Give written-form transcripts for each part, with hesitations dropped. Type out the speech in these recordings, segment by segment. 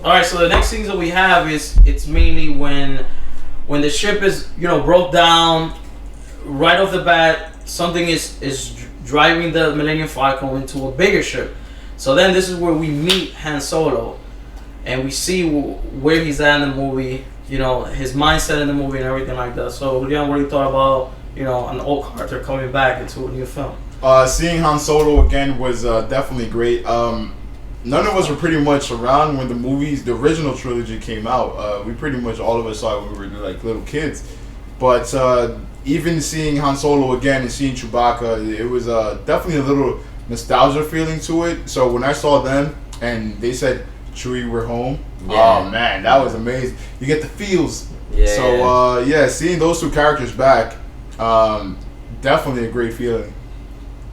All right, so the next things that we have is it's mainly when the ship is broke down right off the bat. Something is driving the Millennium Falcon into a bigger ship. So then this is where we meet Han Solo, and we see where he's at in the movie. His mindset in the movie and everything like that. So Leon, what do you thought about an old character coming back into a new film? Seeing Han Solo again was definitely great. None of us were pretty much around when the original trilogy came out. We pretty much all of us saw it when we were like little kids. But even seeing Han Solo again and seeing Chewbacca, it was definitely a little nostalgia feeling to it. So when I saw them and they said, Chewie, we're home. Yeah. Oh man, that was amazing. You get the feels. Yeah. So seeing those two characters back, definitely a great feeling.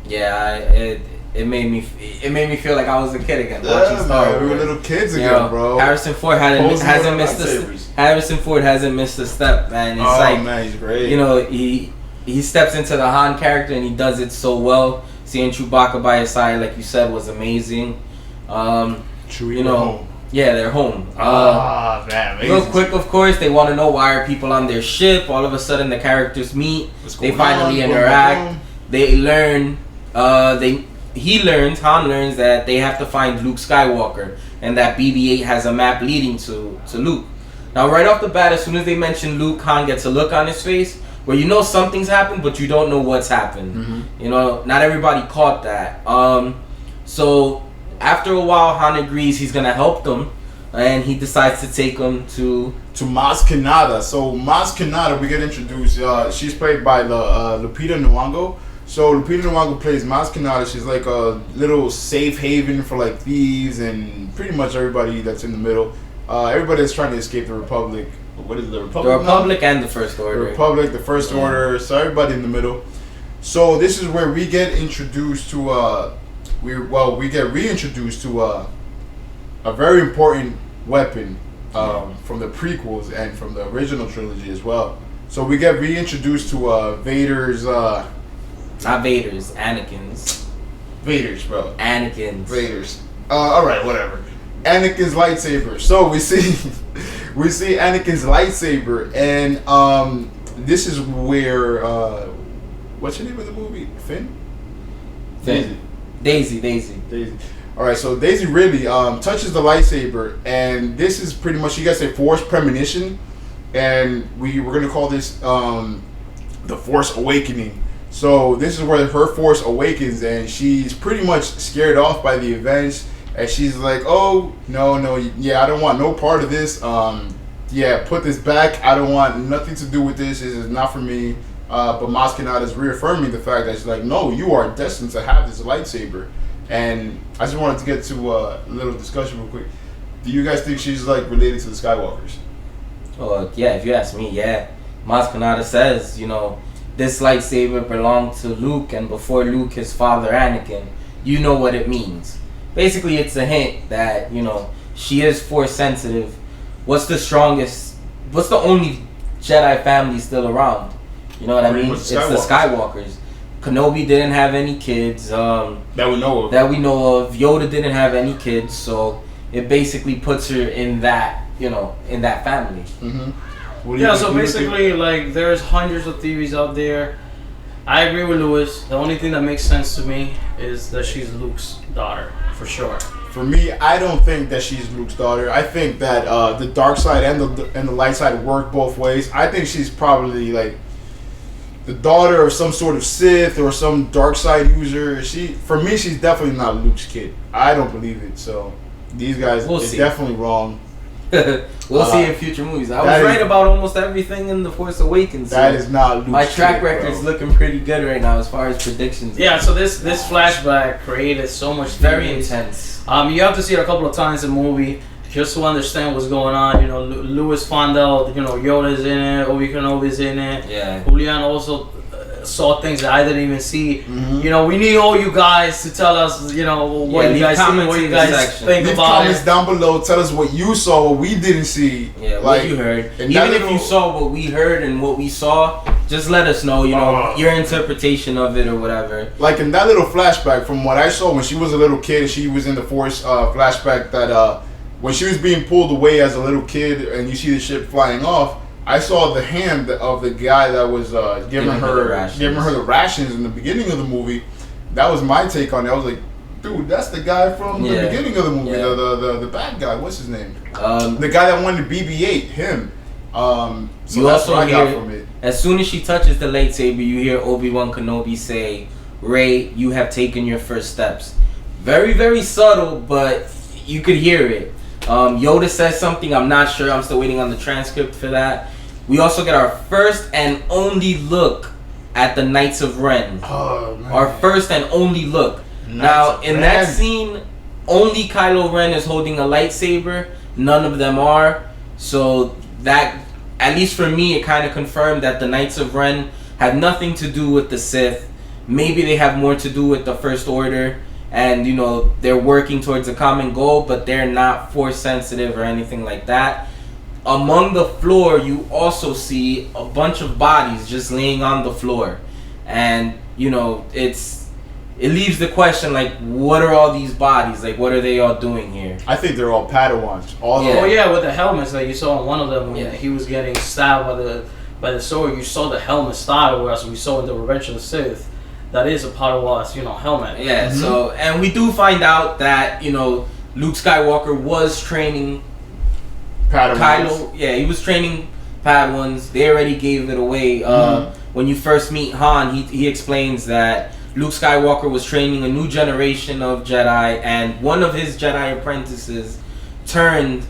Yeah, it made me feel like I was a kid again watching Star Wars. We were little kids again, bro. Harrison Ford hasn't missed a step, man. It's man, he's great. He steps into the Han character and he does it so well. Seeing Chewbacca by his side, like you said, was amazing. Chewie, home. Yeah, they're home. Man, real quick, of course, they want to know why are people on their ship. All of a sudden, the characters meet. They finally interact. They learn. Han learns that they have to find Luke Skywalker, and that BB-8 has a map leading to Luke. Now, right off the bat, as soon as they mention Luke, Han gets a look on his face where something's happened, but you don't know what's happened. Mm-hmm. Not everybody caught that. So after a while, Han agrees he's gonna help them, and he decides to take them to Maz Kanata. So Maz Kanata, we get introduced. She's played by Lupita Nyong'o. So Lupita Nyong'o plays Maz Kanata. She's like a little safe haven for like thieves and pretty much everybody that's in the middle. Everybody that's trying to escape the Republic. What is it, the Republic? The Republic and the First Order. The Republic, the First Order. So everybody in the middle. So this is where we get introduced to we get reintroduced to a very important weapon from the prequels and from the original trilogy as well. So we get reintroduced to Vader's. Not Vader's, Anakin's. Vader's, bro. Anakin's. Vader's. All right, whatever. Anakin's lightsaber. So we see Anakin's lightsaber, and this is where what's the name of the movie? Finn. Daisy. All right, so Daisy really touches the lightsaber, and this is pretty much, you guys say, Force premonition, and we're gonna call this the Force Awakening. So this is where her Force awakens, and she's pretty much scared off by the events, and she's like, "Oh no, yeah, I don't want no part of this. Put this back. I don't want nothing to do with this. This is not for me." But Maz Kanata is reaffirming the fact that she's like, "No, you are destined to have this lightsaber." And I just wanted to get to a little discussion real quick. Do you guys think she's like related to the Skywalkers? Oh yeah, if you ask me, yeah. Maz Kanata says, this lightsaber belonged to Luke, and before Luke, his father Anakin. You know what it means. Basically, it's a hint that she is Force sensitive. What's the only Jedi family still around? You know what I mean? It's the Skywalkers. Kenobi didn't have any kids. That we know of. Yoda didn't have any kids, so it basically puts her in that, in that family. Mm-hmm. So basically, like, there's hundreds of theories out there. I agree with Lewis. The only thing that makes sense to me is that she's Luke's daughter, for sure. For me, I don't think that she's Luke's daughter. I think that the dark side and the light side work both ways. I think she's probably like the daughter of some sort of Sith or some dark side user. For me, she's definitely not Luke's kid. I don't believe it. So these guys, it's definitely wrong. We'll see in future movies. I was right about almost everything in The Force Awakens. That is not Luke's my track record's looking pretty good right now as far as predictions. Yeah, so this flashback created so much very intense. You have to see it a couple of times in the movie just to understand what's going on. Lewis found out, Yoda's in it, Obi Kenobi's in it. Yeah. Julian also saw things that I didn't even see. Mm-hmm. We need all you guys to tell us, what you guys see, what you guys think leave about comments down below. Tell us what you saw, what we didn't see. Yeah, what you heard. Even if you saw what we heard and what we saw, just let us know, your interpretation of it or whatever. Like in that little flashback, from what I saw when she was a little kid and she was in the Force flashback, that when she was being pulled away as a little kid, and you see the ship flying off, I saw the hand of the guy that was giving her the rations in the beginning of the movie. That was my take on it. I was like, dude, that's the guy from the beginning of the movie, the bad guy. What's his name? The guy that wanted BB-8. Him. So you that's also what I hear, got from it. as soon as she touches the lightsaber, you hear Obi-Wan Kenobi say, "Rey, you have taken your first steps." Very, very subtle, but you could hear it. Yoda says something. I'm not sure. I'm still waiting on the transcript for that. We also get our first and only look at the Knights of Ren. Oh, man. Our first and only look. Now, in that scene, only Kylo Ren is holding a lightsaber. None of them are. So that, at least for me, it kind of confirmed that the Knights of Ren had nothing to do with the Sith. Maybe they have more to do with the First Order. And, you know, they're working towards a common goal, but they're not Force sensitive or anything like that. Among the floor, you also see a bunch of bodies just laying on the floor. And, you know, it leaves the question, like, what are all these bodies? Like, what are they all doing here? I think they're all Padawans. With the helmets that you saw on one of them when he was getting stabbed by the sword. You saw the helmet style, as we saw in the Revenge of the Sith. That is a Padawan's, helmet. Yeah, so, and we do find out that, Luke Skywalker was training Padawans. Kylo. Yeah, he was training Padawans. They already gave it away. When you first meet Han, he explains that Luke Skywalker was training a new generation of Jedi, and one of his Jedi apprentices turned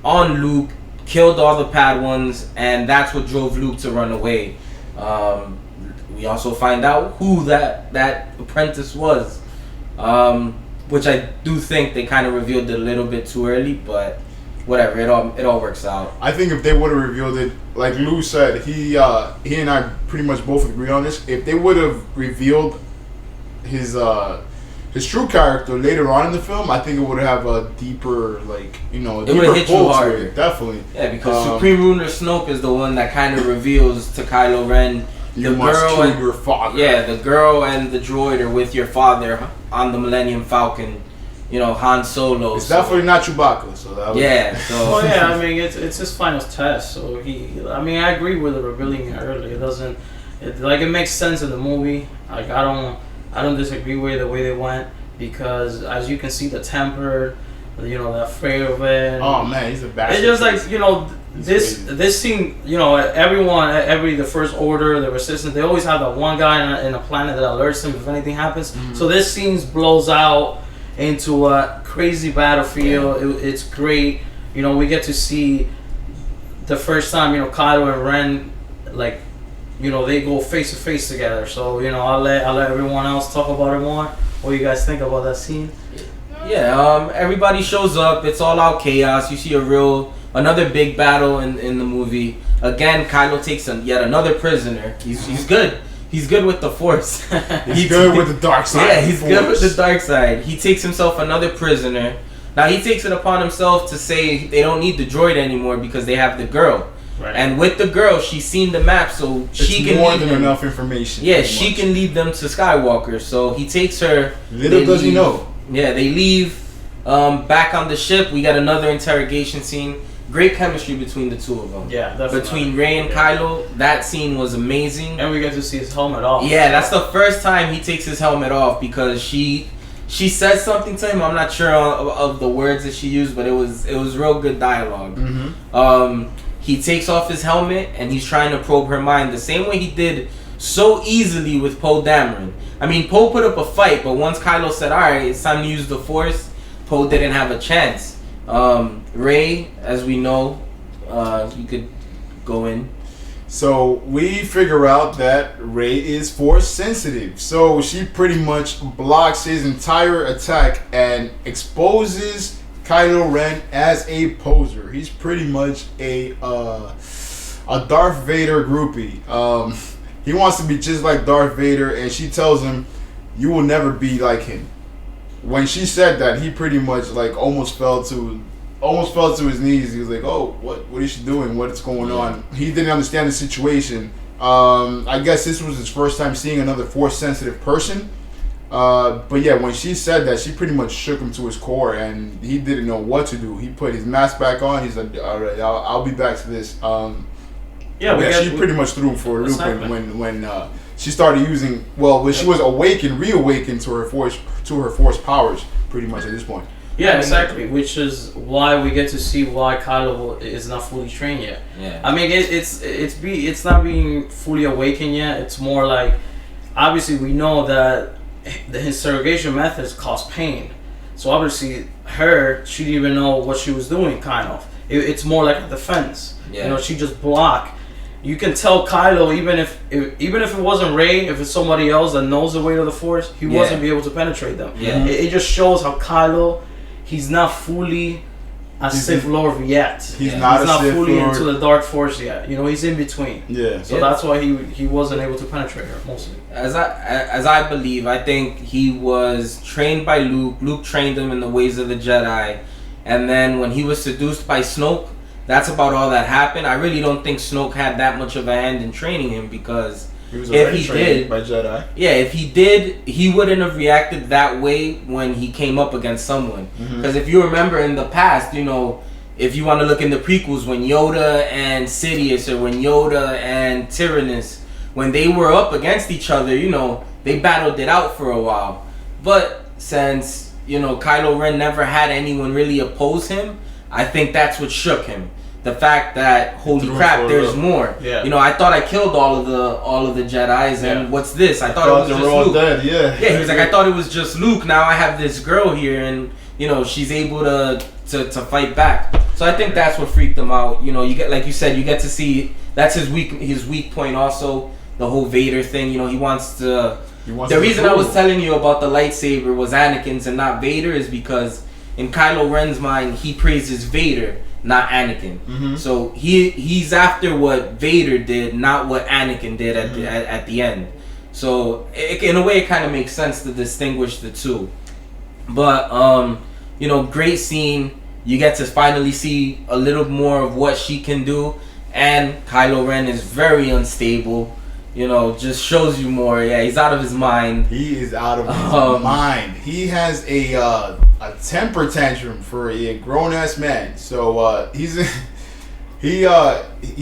on Luke, killed all the Padawans, and that's what drove Luke to run away. We also find out who that apprentice was, which I do think they kind of revealed it a little bit too early, but whatever, it all works out. I think if they would have revealed it, like Lou said, he and I pretty much both agree on this. If they would have revealed his true character later on in the film, I think it would have a deeper, it would hit you harder. Definitely. Yeah, because Supreme Ruler Snoke is the one that kind of reveals to Kylo Ren, you must kill your father. Yeah, the girl and the droid are with your father on the Millennium Falcon. Han Solo. It's definitely not Chewbacca. So that was I mean, it's his final test. So I agree with it revealing it early. It makes sense in the movie. I don't disagree with the way they went, because as you can see, the temper, the afraid of it. Oh man, he's a bastard. It's just like this scene. The First Order, the Resistance, they always have that one guy in a planet that alerts them if anything happens. Mm-hmm. So this scene blows out into a crazy battlefield. It's great. We get to see the first time Kylo and Ren they go face to face together. So I'll let everyone else talk about it more. What do you guys think about that scene? Yeah, everybody shows up. It's all out chaos. You see another big battle in the movie. Again, Kylo takes yet another prisoner. He's good. He's good with the Force. He's good with the dark side. Yeah, he's good with the dark side. He takes himself another prisoner. Now he takes it upon himself to say they don't need the droid anymore because they have the girl. Right. And with the girl, she's seen the map, so she can more than enough information. Yeah, she can lead them to Skywalker. So he takes her. Little does he know. Yeah, they leave. Back on the ship, we got another interrogation scene. Great chemistry between the two of them. Yeah, definitely. Between Rey and Kylo, that scene was amazing. And we get to see his helmet off. Yeah, that's the first time he takes his helmet off, because she said something to him. I'm not sure of the words that she used, but it was real good dialogue. Mm-hmm. He takes off his helmet and he's trying to probe her mind the same way he did so easily with Poe Dameron. I mean, Poe put up a fight, but once Kylo said, "Alright, it's time to use the Force," Poe didn't have a chance. Rey, as we know, you could go in. So we figure out that Rey is Force sensitive. So she pretty much blocks his entire attack and exposes Kylo Ren as a poser. He's pretty much a Darth Vader groupie. He wants to be just like Darth Vader, and she tells him, "You will never be like him." When she said that, he pretty much almost fell to his knees. He was like, "Oh, what is she doing? What's going on?" He didn't understand the situation. I guess this was his first time seeing another Force sensitive person. But yeah, when she said that, she pretty much shook him to his core, and he didn't know what to do. He put his mask back on. He's like, "All right, I'll be back to this." She pretty much threw him for a loop when she started using. Well, when she was reawakened to her force powers, pretty much at this point. Yeah, exactly. Which is why we get to see why Kylo is not fully trained yet. Yeah. I mean, it's not being fully awakened yet. It's more like, obviously, we know that his surrogation methods cause pain. So obviously, she didn't even know what she was doing. Kind of. It's more like a defense. Yeah. You know, she just blocked. You can tell Kylo, even if it wasn't Rey, if it's somebody else that knows the weight of the Force, he wasn't be able to penetrate them. Yeah. It just shows how Kylo, he's not fully a Sith Lord yet. He's not fully Lord. into the Dark Force yet. You know, he's in between. Yeah. So that's why he wasn't able to penetrate her mostly. As I believe, I think he was trained by Luke. Luke trained him in the ways of the Jedi, and then when he was seduced by Snoke, that's about all that happened. I really don't think Snoke had that much of a hand in training him, because he was already trained by Jedi. Yeah, if he did, he wouldn't have reacted that way when he came up against someone. Because if you remember in the past, you know, if you want to look in the prequels, when Yoda and Sidious, or when Yoda and Tyrannus, when they were up against each other, you know, they battled it out for a while. But since, you know, Kylo Ren never had anyone really oppose him, I think that's what shook him. The fact that, holy crap, there's more. Yeah. You know, I thought I killed all of the Jedis, and what's this? I thought it was they just were all Luke. dead. Yeah. Yeah, he was like, I thought it was just Luke. Now I have this girl here, and you know, she's able to fight back. So I think that's what freaked him out. You know, you get, like you said, you get to see that's his weak point. Also, the whole Vader thing. You know, he wants to. The reason I was telling you about the lightsaber was Anakin's and not Vader is because in Kylo Ren's mind, he praises Vader, not Anakin. So he's after what Vader did, not what Anakin did at the end. So in a way, it kind of makes sense to distinguish the two. But you know, great scene. You get to finally see a little more of what she can do, and Kylo Ren is very unstable. You know, just shows you more. Yeah, he's out of his mind. He is out of his mind. He has a temper tantrum for a grown ass man. So he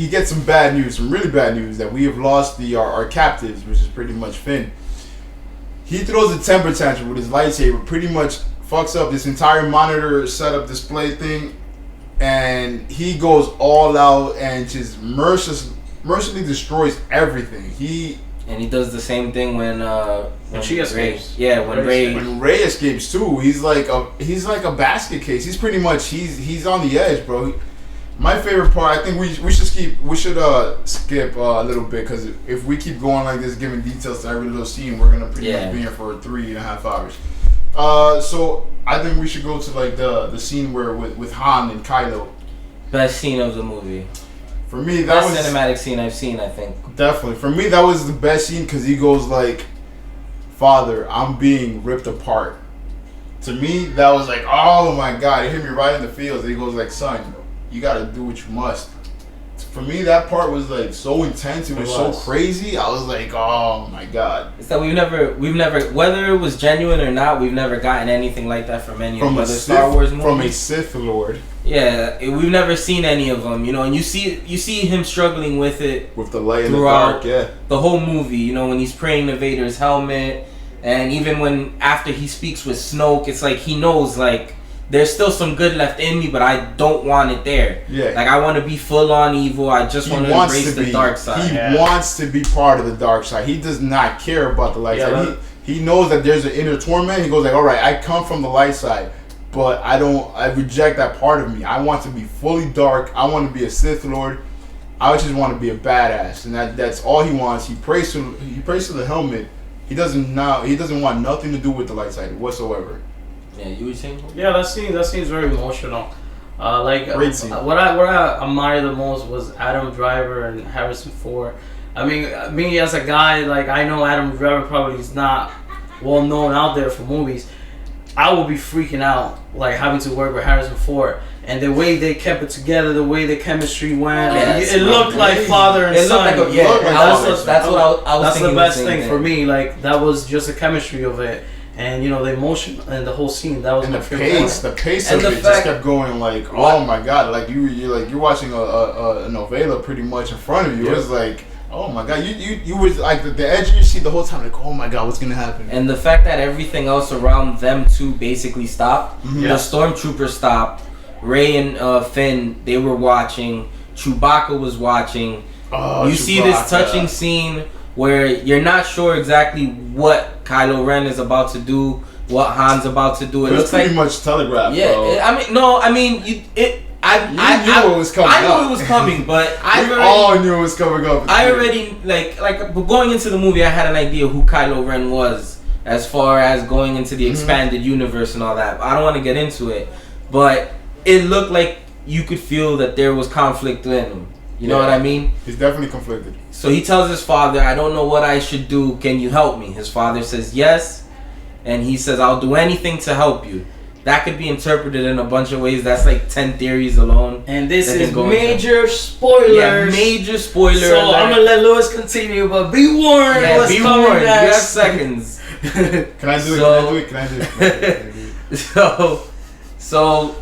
gets some bad news, some really bad news, that we have lost our captives, which is pretty much Finn. He throws a temper tantrum with his lightsaber, pretty much fucks up this entire monitor setup display thing, and he goes all out and just mercilessly destroys everything. He does the same thing when she escapes. When Rey escapes too. He's like a basket case. He's pretty much he's on the edge, bro. My favorite part, I think we should skip a little bit, because if we keep going like this, giving details to every little scene, we're gonna pretty much be here for 3.5 hours. So I think we should go to like the scene where with Han and Kylo. Best scene of the movie. For me, that was cinematic scene I've seen, I think. Definitely. For me, that was the best scene, because he goes like, "Father, I'm being ripped apart." To me, that was like, oh my God, it hit me right in the feels. And he goes like, "Son, you gotta do what you must." For me, that part was like so intense. It was so crazy. I was like, oh my God. It's that we've never, whether it was genuine or not, we've never gotten anything like that from any of the other Star Wars movies. From a Sith Lord. Yeah, we've never seen any of them, you know, and you see him struggling with it with the light and the dark, the whole movie, you know, when he's praying to Vader's helmet, and even when after he speaks with Snoke, it's like he knows like there's still some good left in me, but I don't want it there. Yeah, like I want to be full on evil. I just want to embrace the dark side. He wants to be part of the dark side. He does not care about the light side. He knows that there's an inner torment. He goes like, all right, I come from the light side, but I reject that part of me. I want to be fully dark. I want to be a Sith Lord. I just want to be a badass, and that's all he wants. He prays to the helmet. He doesn't want nothing to do with the light side whatsoever. Yeah, you were saying? Yeah, that scene is very emotional. Great scene. What I admire the most was Adam Driver and Harrison Ford. I mean, me as a guy, like I know Adam Driver probably is not well known out there for movies. I would be freaking out, like having to work with Harrison Ford, and the way they kept it together, the way the chemistry went, it looked like father and son. That's what I was That's thinking the best thing for me. Like that was just the chemistry of it, and you know the emotion and the whole scene. That was And my the favorite pace, part. the pace And of the it just fact- kept going like, oh my god, like you're watching a novela pretty much in front of you. Yeah. It was like, oh my god, you was like the edge of your seat the whole time, like, oh my god, what's gonna happen? And the fact that everything else around them two basically stopped. Yeah. The stormtroopers stopped. Ray and Finn, they were watching. Chewbacca was watching. Oh, You see this Chewbacca. touching scene where you're not sure exactly what Kylo Ren is about to do, what Han's about to do. It It was looks pretty like much telegraphed, yeah. bro. I mean, you knew it was coming I knew up. it was coming, but I We already all knew it was coming up. I already but going into the movie, I had an idea who Kylo Ren was as far as going into the expanded universe and all that. I don't want to get into it, but it looked like you could feel that there was conflict in him. You know what I mean? He's definitely conflicted. So he tells his father, "I don't know what I should do. Can you help me?" His father says yes, and he says, "I'll do anything to help you." That could be interpreted in a bunch of ways. That's like 10 theories alone. And this that is can go major into- spoilers. Yeah, major spoiler So alert. I'm gonna let Lewis continue, but be warned. Yeah, what's be coming warned. You have next. seconds. Can I do it? So- Can I do it? Can I do it? So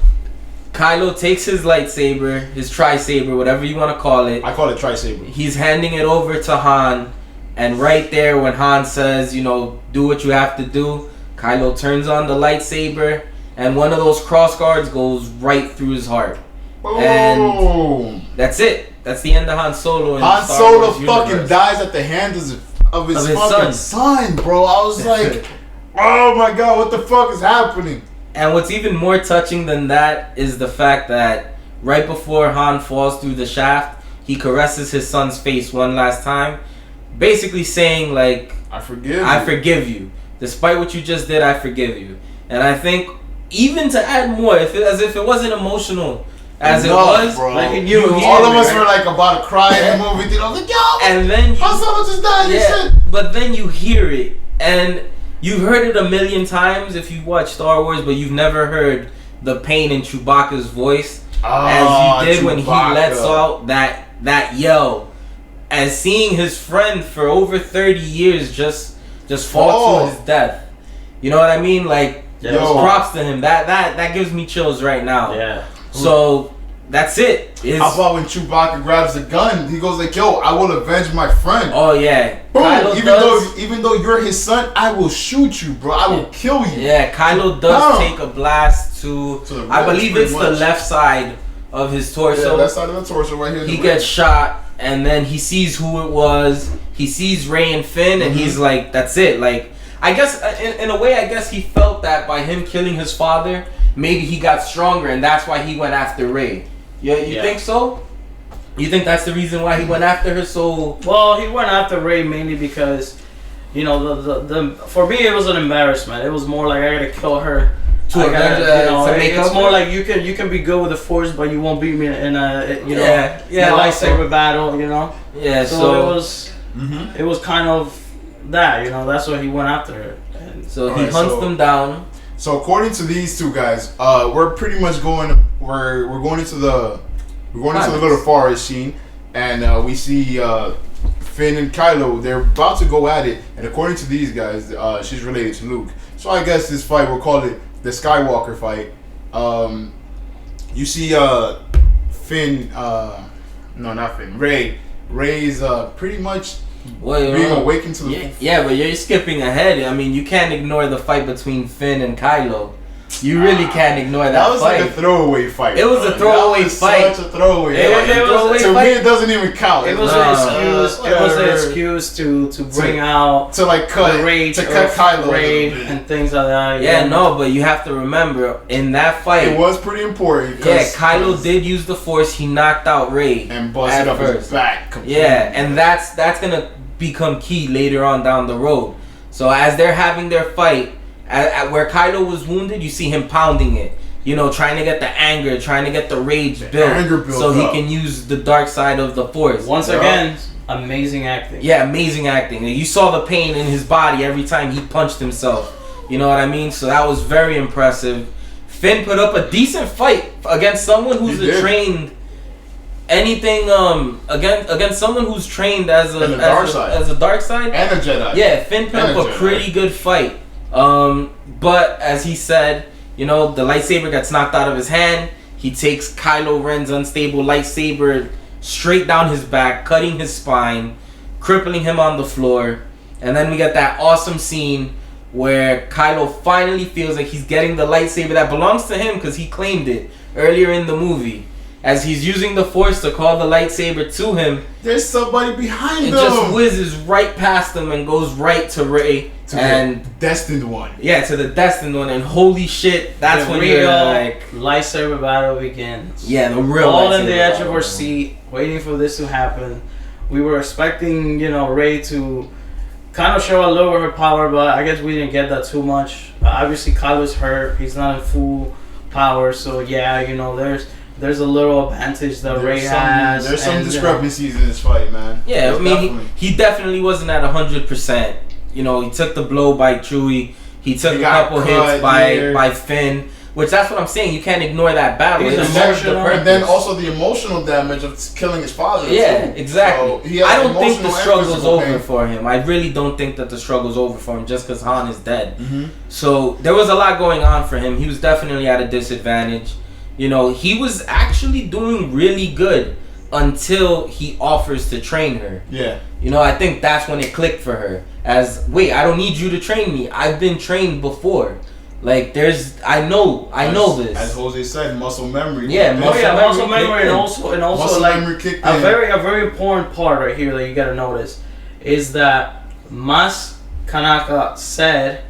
Kylo takes his lightsaber, his tri-saber, whatever you want to call it. I call it tri-saber. He's handing it over to Han, and right there when Han says, you know, do what you have to do, Kylo turns on the lightsaber, and one of those cross guards goes right through his heart. Boom! That's it. That's the end of Han Solo. In Han Star Solo Wars fucking universe. dies at the hands of his Of his fucking son, bro. I was like, oh my god, what the fuck is happening? And what's even more touching than that is the fact that right before Han falls through the shaft, he caresses his son's face one last time, basically saying like, I forgive I you. forgive you. Despite what you just did, I forgive you. And I think even to add more, as if it wasn't emotional as it Enough, was, bro. like in you, All of us right? were like about to cry in the movie theater. I was like, yo, and then Han Solo just died. You yeah, said. but then you hear it, and you've heard it a million times if you watch Star Wars, but you've never heard the pain in Chewbacca's voice as you did when he Chewbacca. lets out that yell, as seeing his friend for over 30 years just fall to his death. You know what I mean? Like, Yo. props to him. That gives me chills right now. Yeah. So that's it. How about when Chewbacca grabs the gun? He goes like, "Yo, I will avenge my friend." Oh yeah. Boom! Kylo Even though you're his son, I will shoot you, bro. I will kill you. Yeah, Kylo does Bam. take a blast to the I ribs, believe pretty it's much. the left side of his torso. Yeah, that side of the torso right here. He gets shot, and then he sees who it was. He sees Rey and Finn, and he's like, "That's it." Like, I guess in a way, I guess he felt that by him killing his father, maybe he got stronger, and that's why he went after Rey. You Yeah. think so? You think that's the reason why he went after her? So Well, he went after Ray mainly because, you know, the for me it was an embarrassment. It was more like I gotta kill her. To I gotta, avenge, you know, to make it's up more for it? like you can be good with the force, but you won't beat me in a you know Yeah, a lightsaber battle. You know. yeah, So it Mm-hmm. was kind of that. You know, that's why he went after her. And so he Alright, hunts so- them down. So according to these two guys, we're pretty much going. We're going into the little forest scene, and we see Finn and Kylo. They're about to go at it, and according to these guys, she's related to Luke. So I guess this fight we'll call it the Skywalker fight. You see Finn. No, not Finn. Ray's pretty much Well, being awakened to the. yeah, but you're skipping ahead. I mean, you can't ignore the fight between Finn and Kylo. You really can't ignore that, That was fight. like a throwaway fight. It was a bro. throwaway That was fight. Such a throwaway. It fight. was a throwaway To fight. me, it doesn't even count. it was Nah. an excuse. It was an whatever. excuse to bring out to like cut the rage to cut of Kylo. Ray a little bit. and things like that. Yeah, no, but you have to remember in that fight. It was pretty important. Yeah, Kylo did use the Force. He knocked out Rey and busted at up his first. back. completely. Yeah, and that's gonna become key later on down the road. So as they're having their fight, at where Kylo was wounded, you see him pounding it. You know, trying to get the anger, trying to get the rage built, anger built so he up. can use the dark side of the Force. Once Yeah. again, amazing acting. Yeah, amazing acting. You saw the pain in his body every time he punched himself. You know what I mean? So that was very impressive. Finn put up a decent fight against someone who's He did. trained against someone who's trained as And the dark side. as a dark side. And a Jedi. Yeah, Finn put And up a a Jedi. pretty good fight. But as he said, you know, the lightsaber gets knocked out of his hand. He takes Kylo Ren's unstable lightsaber straight down his back, cutting his spine, crippling him on the floor. And then we get that awesome scene where Kylo finally feels like he's getting the lightsaber that belongs to him because he claimed it earlier in the movie. As he's using the Force to call the lightsaber to him, there's somebody behind it him. It just whizzes right past him and goes right to Rey. And the destined one. Yeah, to the destined one. And holy shit, that's the when real you're like... lightsaber battle begins. Yeah, the real all in lightsaber the edge of battle. our seat, waiting for this to happen. We were expecting, you know, Rey to kind of show a little of her power, but I guess we didn't get that too much. Obviously, Kylo's hurt. He's not in full power, so yeah, you know, there's a little advantage that Rey has. There's some discrepancies in this fight, man. Yeah, there's I mean, he definitely wasn't at 100%. You know, he took the blow by Chewie. He took a couple hits by Finn. Which, that's what I'm saying. You can't ignore that battle. He's emotional. And then also the emotional damage of killing his father. Yeah, too. exactly. So I don't think the struggle's physical over pain. for him. I really don't think that the struggle's over for him just because Han is dead. Mm-hmm. So there was a lot going on for him. He was definitely at a disadvantage. You know, he was actually doing really good until he offers to train her. Yeah. You know, I think that's when it clicked for her. Wait, I don't need you to train me. I've been trained before. Like, I know this. As Jose said, muscle memory. Yeah, muscle memory, and also muscle like memory kicked a in. very important part right here that you gotta notice is that Mas Kanaka said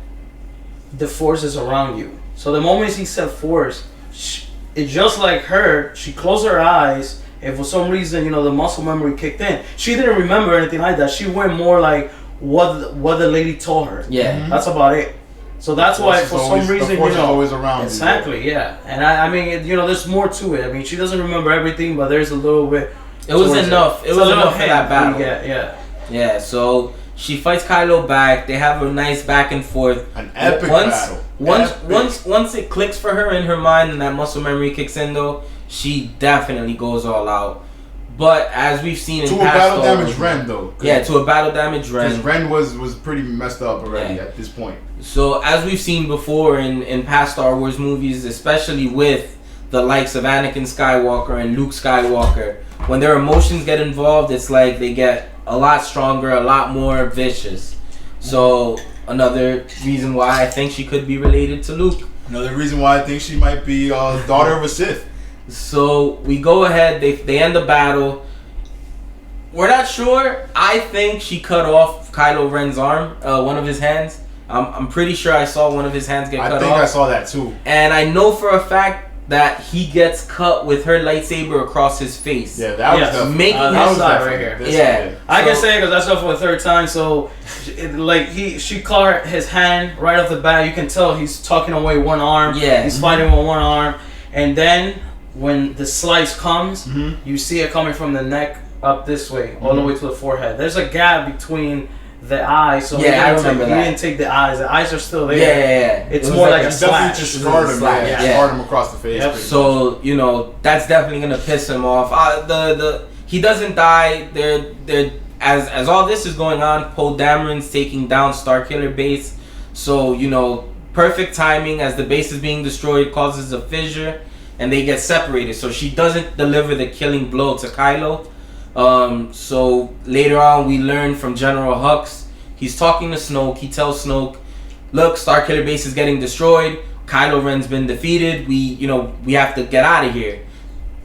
the Force is around you. So the moment he said Force, it's just like her. She closed her eyes, and for some reason, you know, the muscle memory kicked in. She didn't remember anything like that. She went more like what the lady told her. Yeah, that's about it. So that's why, for some reason, the Force is always around. Exactly, yeah. And I mean, you know, there's more to it. I mean, she doesn't remember everything, but there's a little bit. It was enough. It was enough for that battle. Yeah. So she fights Kylo back. They have a nice back and forth. An epic battle. Once it clicks for her in her mind and that muscle memory kicks in, though, she definitely goes all out. But as we've seen in to past a battle damage Ren, though. Yeah, to a battle damage Ren. Because Ren was pretty messed up already at this point. So as we've seen before in past Star Wars movies, especially with the likes of Anakin Skywalker and Luke Skywalker, when their emotions get involved, it's like they get a lot stronger, a lot more vicious. So another reason why I think she could be related to Luke. Another reason why I think she might be daughter of a Sith. So we go ahead, they end the battle. We're not sure. I think she cut off Kylo Ren's arm, one of his hands. I'm pretty sure I saw one of his hands get cut off. I think I saw that too. And I know for a fact that he gets cut with her lightsaber across his face. Yeah, that was the making his side right here. Yeah, I can say it because I saw it for the third time. So, she caught his hand right off the bat. You can tell he's tucking away one arm. Yeah, he's fighting with one arm, and then when the slice comes, you see it coming from the neck up this way, all the way to the forehead. There's a gap between the eyes, so I remember that. He didn't take the eyes. The eyes are still there. Yeah. It's more like a definitely slash. just scarred him. Scarred him across the face. Yep. So you know that's definitely gonna piss him off. He doesn't die. They're as all this is going on, Poe Dameron's taking down Starkiller Base. So you know, perfect timing as the base is being destroyed causes a fissure, and they get separated. So she doesn't deliver the killing blow to Kylo. So later on we learn from General Hux, he's talking to Snoke. He tells Snoke, look, Starkiller Base is getting destroyed. Kylo Ren's been defeated. We have to get out of here.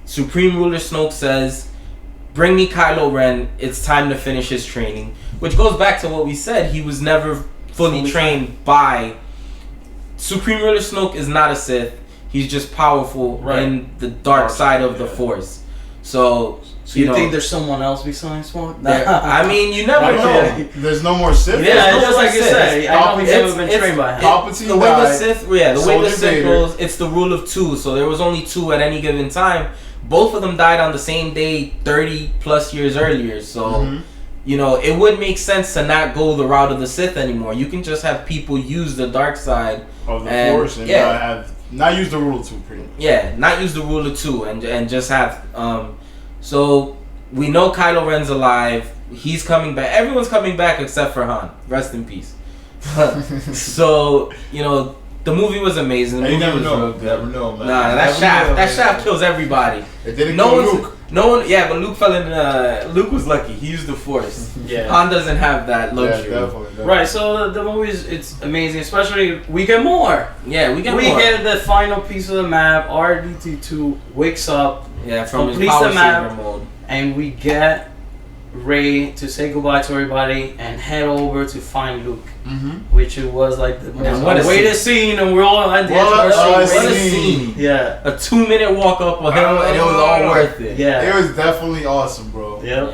Supreme Ruler Snoke says, bring me Kylo Ren. It's time to finish his training. Which goes back to what we said. He was never fully trained by... Supreme Ruler Snoke is not a Sith. He's just powerful in the dark side of the Force. So you think there's someone else besides Snoke? I mean, you never know. There's no more Sith. Yeah, just like you said. I know he's never been trained by him. Palpatine the way the Sith, the way the Sith Vader. goes, it's the rule of two. So there was only two at any given time. Both of them died on the same day, 30 plus years earlier. So you know, it would make sense to not go the route of the Sith anymore. You can just have people use the dark side of the Force and not use the rule of two, pretty much. Yeah, not use the rule of two and just have. So we know Kylo Ren's alive. He's coming back. Everyone's coming back except for Han. Rest in peace. So, you know, the movie was amazing. The You movie never was know. real good. Never know, man. Nah, Never know, that man. shaft kills everybody. It didn't No kill one's, Luke. no one, yeah, but Luke fell in. Luke was lucky. He used the Force. Yeah. Han doesn't have that Yeah, luxury. definitely. Right, so the movie it's amazing, especially we get more. Yeah, we get We more. get the final piece of the map. R2-D2 wakes up, Yeah, from his completes power the map. saver mode. and we get Ray to say goodbye to everybody and head over to find Luke, Mm-hmm. which it was like the most what a awaited scene, and we're all at the edge of What our a seat What a waiting. scene! Yeah, A 2-minute walk up of him, and it was all worth it. yeah, It was definitely awesome, bro. yep.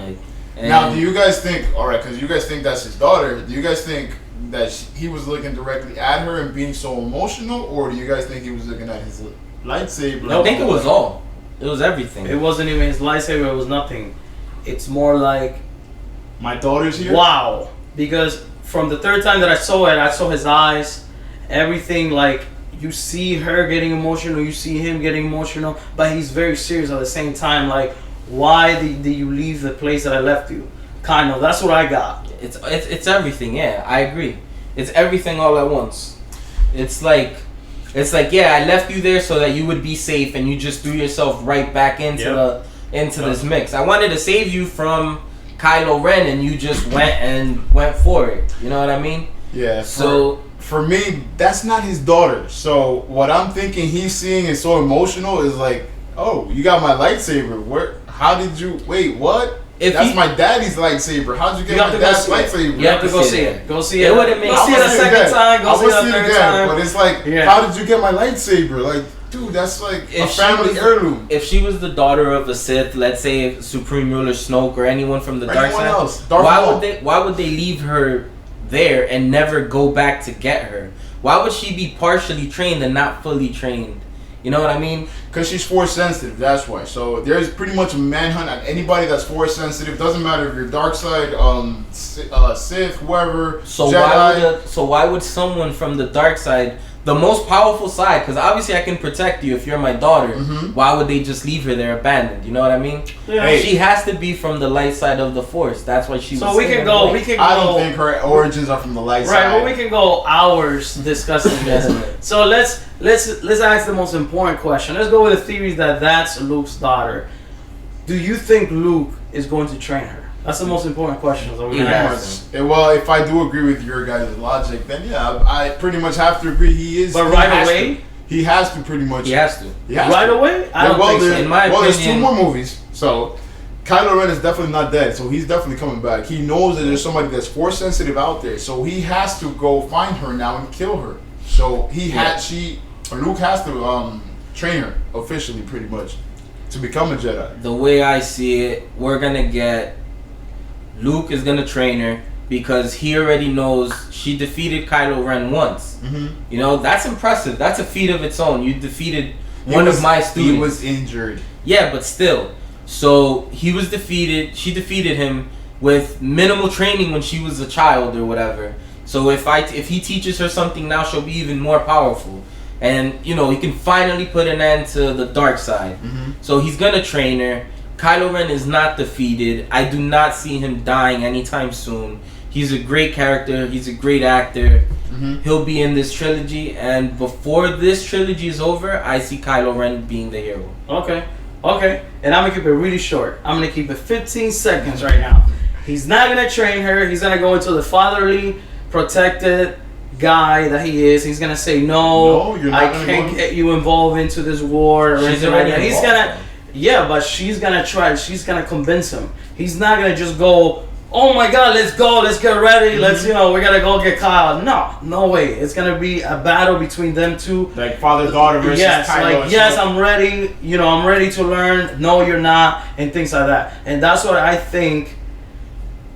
And Now, do you guys think? All right, because you guys think that's his daughter. Do you guys think that he was looking directly at her and being so emotional, or do you guys think he was looking at his lightsaber? I think it was all. It was everything. It wasn't even his lightsaber. It was nothing. It's more like My daughter's here. wow, because from the third time that I saw it, I saw his eyes, everything like. You see her getting emotional, you see him getting emotional, but he's very serious at the same time. Like, why did you leave the place that I left you? Kind of. That's what I got. It's everything. Yeah, I agree. It's everything all at once. It's like yeah, I left you there so that you would be safe, and you just threw yourself right back into this mix. I wanted to save you from Kylo Ren, and you just went for it. You know what I mean? Yeah. So For me, that's not his daughter. So what I'm thinking he's seeing is so emotional is like, oh, you got my lightsaber. Where? How did you? Wait, what? That's my daddy's lightsaber. How'd you get my dad's lightsaber? You have to go see it. Go see it. It wouldn't make Go see it a sense. second time. Go I see will it a see it third again. time. But it's like, Yeah. how did you get my lightsaber? Like, dude, that's like a If she family was- heirloom. if she was the daughter of a Sith, let's say Supreme Ruler Snoke or anyone from the Or dark anyone side, else. Darth Maul. why would they leave her there and never go back to get her? Why would she be partially trained and not fully trained? You know what I mean? Because she's force sensitive, that's why. So there's pretty much a manhunt on anybody that's force sensitive. Doesn't matter if you're dark side, Sith, whoever, So Jedi. why would someone from the dark side, the most powerful side, because obviously I can protect you if you're my daughter, Mhm. why would they just leave her there abandoned? You know what I mean? Yeah. Hey. She has to be from the light side of the Force. That's why she was So we can saving go. her. We can go. I don't think her origins are from the light Right, side. but we can go hours discussing this. So let's ask the most important question. Let's go with the theory that that's Luke's daughter. Do you think Luke is going to train her? That's the most important question. So we're gonna Yes. ask. Well, if I do agree with your guys' logic, then yeah, I pretty much have to agree. He is. But he right has away? to. He has to pretty much. He has to. He has Right to. away? I Yeah, don't well, think so. there- In my there's two opinion- more movies, so Kylo Ren is definitely not dead. So he's definitely coming back. He knows that there's somebody that's force sensitive out there, so he has to go find her now and kill her. So Luke has to train her officially, pretty much, to become a Jedi. The way I see it, we're gonna get Luke is gonna train her because he already knows she defeated Kylo Ren once. Mm-hmm. You know, that's impressive. That's a feat of its own. You defeated one of my students. He was injured. Yeah, but still. So he was defeated. She defeated him with minimal training when she was a child or whatever. So if he teaches her something now, she'll be even more powerful. And you know, he can finally put an end to the dark side. Mm-hmm. So he's gonna train her. Kylo Ren is not defeated. I do not see him dying anytime soon. He's a great character. He's a great actor. Mm-hmm. He'll be in this trilogy, and before this trilogy is over, I see Kylo Ren being the hero. Okay. And I'm gonna keep it really short. I'm gonna keep it 15 seconds right now. He's not gonna train her. He's gonna go into the fatherly, protected guy that he is. He's gonna say no. No, you're not I gonna can't go- get you involved into this war or She's anything like already that. He's involved, gonna. Yeah, but she's gonna try. She's gonna convince him. He's not gonna just go. Oh my God, let's go. Let's get ready. Let's we gotta go get Kyle. No way. It's gonna be a battle between them two. Like father-daughter versus Yes, Kylo. like and yes, stuff. I'm ready. I'm ready to learn. No, you're not, and things like that. And that's what I think.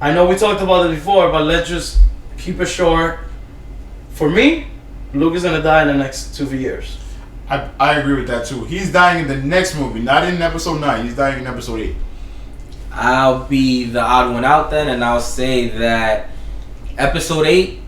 I know we talked about it before, but let's just keep it short. For me, Luke is gonna die in the next 2 years. I agree with that too. He's dying in the next movie, not in episode 9. He's dying in episode 8. I'll be the odd one out then, and I'll say that episode 8,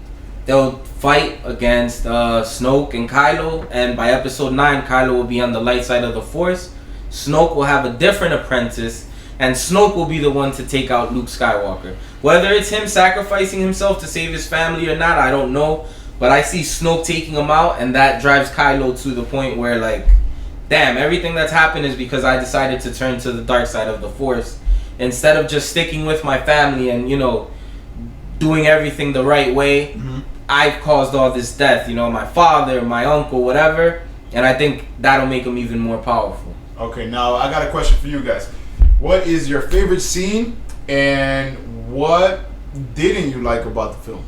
they'll fight against Snoke and Kylo, and by episode 9, Kylo will be on the light side of the Force. Snoke will have a different apprentice and Snoke will be the one to take out Luke Skywalker. Whether it's him sacrificing himself to save his family or not, I don't know. But I see Snoke taking him out, and that drives Kylo to the point where, like, damn, everything that's happened is because I decided to turn to the dark side of the Force. Instead of just sticking with my family and, you know, doing everything the right way, I've caused all this death. You know, my father, my uncle, whatever. And I think that'll make him even more powerful. Okay, now I got a question for you guys. What is your favorite scene, and what didn't you like about the film?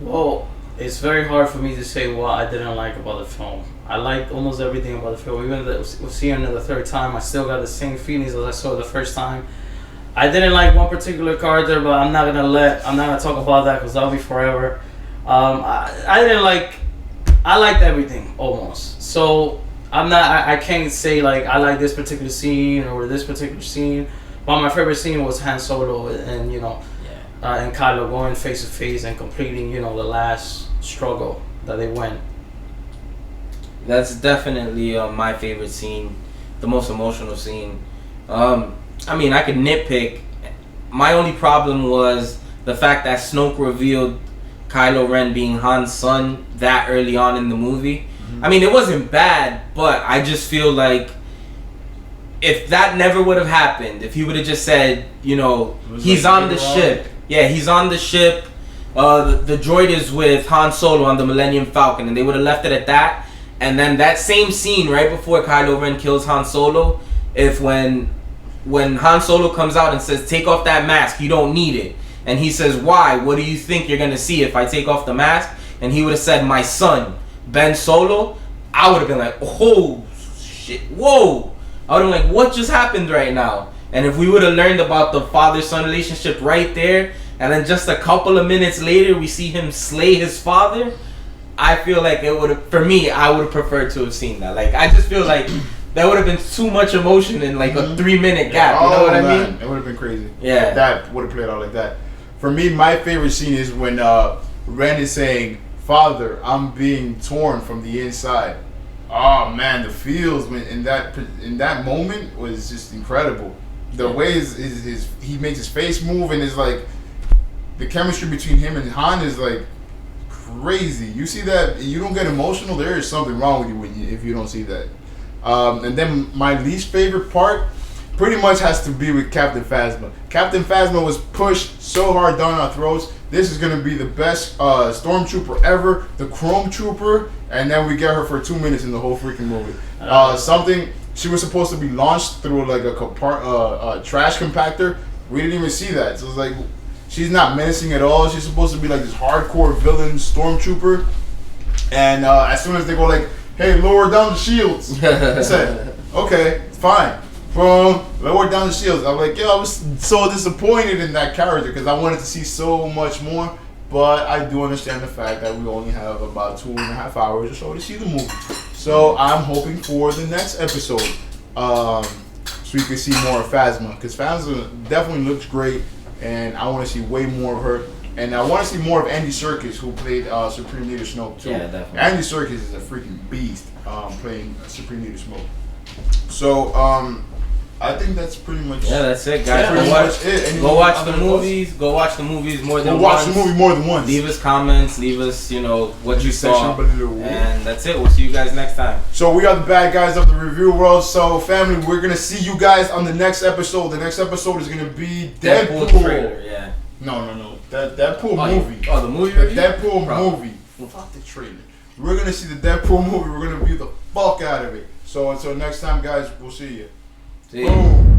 Well, it's very hard for me to say what I didn't like about the film. I liked almost everything about the film. Even though we're seeing it the third time, I still got the same feelings as I saw it the first time. I didn't like one particular character, but I'm not gonna talk about that because that'll be forever. I didn't like. I liked everything almost. So I can't say like I like this particular scene or this particular scene. But my favorite scene was Han Solo and and Kylo going face to face and completing the last struggle that they went. That's definitely my favorite scene, the most emotional scene. I mean, I could nitpick. My only problem was the fact that Snoke revealed Kylo Ren being Han's son that early on in the movie. I mean, it wasn't bad, but I just feel like if that never would have happened, if he would have just said, he's like on the ship. Yeah, he's on the ship. The droid is with Han Solo on the Millennium Falcon, and they would have left it at that. And then that same scene right before Kylo Ren kills Han Solo, when Han Solo comes out and says, take off that mask, you don't need it. And he says, why? What do you think you're going to see if I take off the mask? And he would have said, my son, Ben Solo. I would have been like, oh, shit, whoa. I would have been like, what just happened right now? And if we would have learned about the father-son relationship right there, and then just a couple of minutes later, we see him slay his father, I feel like it would have, for me, I would have preferred to have seen that. Like, I just feel like that would have been too much emotion in like a 3-minute gap. You know what I mean? It would have been crazy. Yeah. If that would have played out like that. For me, my favorite scene is when Ren is saying, Father, I'm being torn from the inside. Oh man, the feels in that moment was just incredible. The way he makes his face move, and it's like the chemistry between him and Han is like crazy. You see that, you don't get emotional, there is something wrong with you if you don't see that. And then my least favorite part pretty much has to be with Captain Phasma. Captain Phasma was pushed so hard down our throats. This is going to be the best stormtrooper ever, the Chrome Trooper, and then we get her for 2 minutes in the whole freaking movie. She was supposed to be launched through like a trash compactor. We didn't even see that. So it's like, she's not menacing at all. She's supposed to be like this hardcore villain stormtrooper. And as soon as they go like, hey, lower down the shields, I said, okay, fine. Boom, lower down the shields. I'm like, I was so disappointed in that character because I wanted to see so much more. But I do understand the fact that we only have about 2.5 hours or so to see the movie. So I'm hoping for the next episode, so we can see more of Phasma, because Phasma definitely looks great, and I want to see way more of her. And I want to see more of Andy Serkis, who played Supreme Leader Snoke too. Yeah, definitely. Andy Serkis is a freaking beast, playing Supreme Leader Snoke. So I think that's pretty much. Yeah, that's it, guys. Go watch the movies. Go watch the movies more than once. Go watch the movie more than once. Leave us comments. Leave us, what you saw. Section. And that's it. We'll see you guys next time. So we are the bad guys of the review world. So family, we're gonna see you guys on the next episode. The next episode is gonna be Deadpool. Trailer, yeah. No. Deadpool movie. Oh, the movie. The Deadpool movie. Fuck the trailer. We're gonna see the Deadpool movie. We're gonna view the fuck out of it. So until next time, guys, we'll see you. See you. Boom.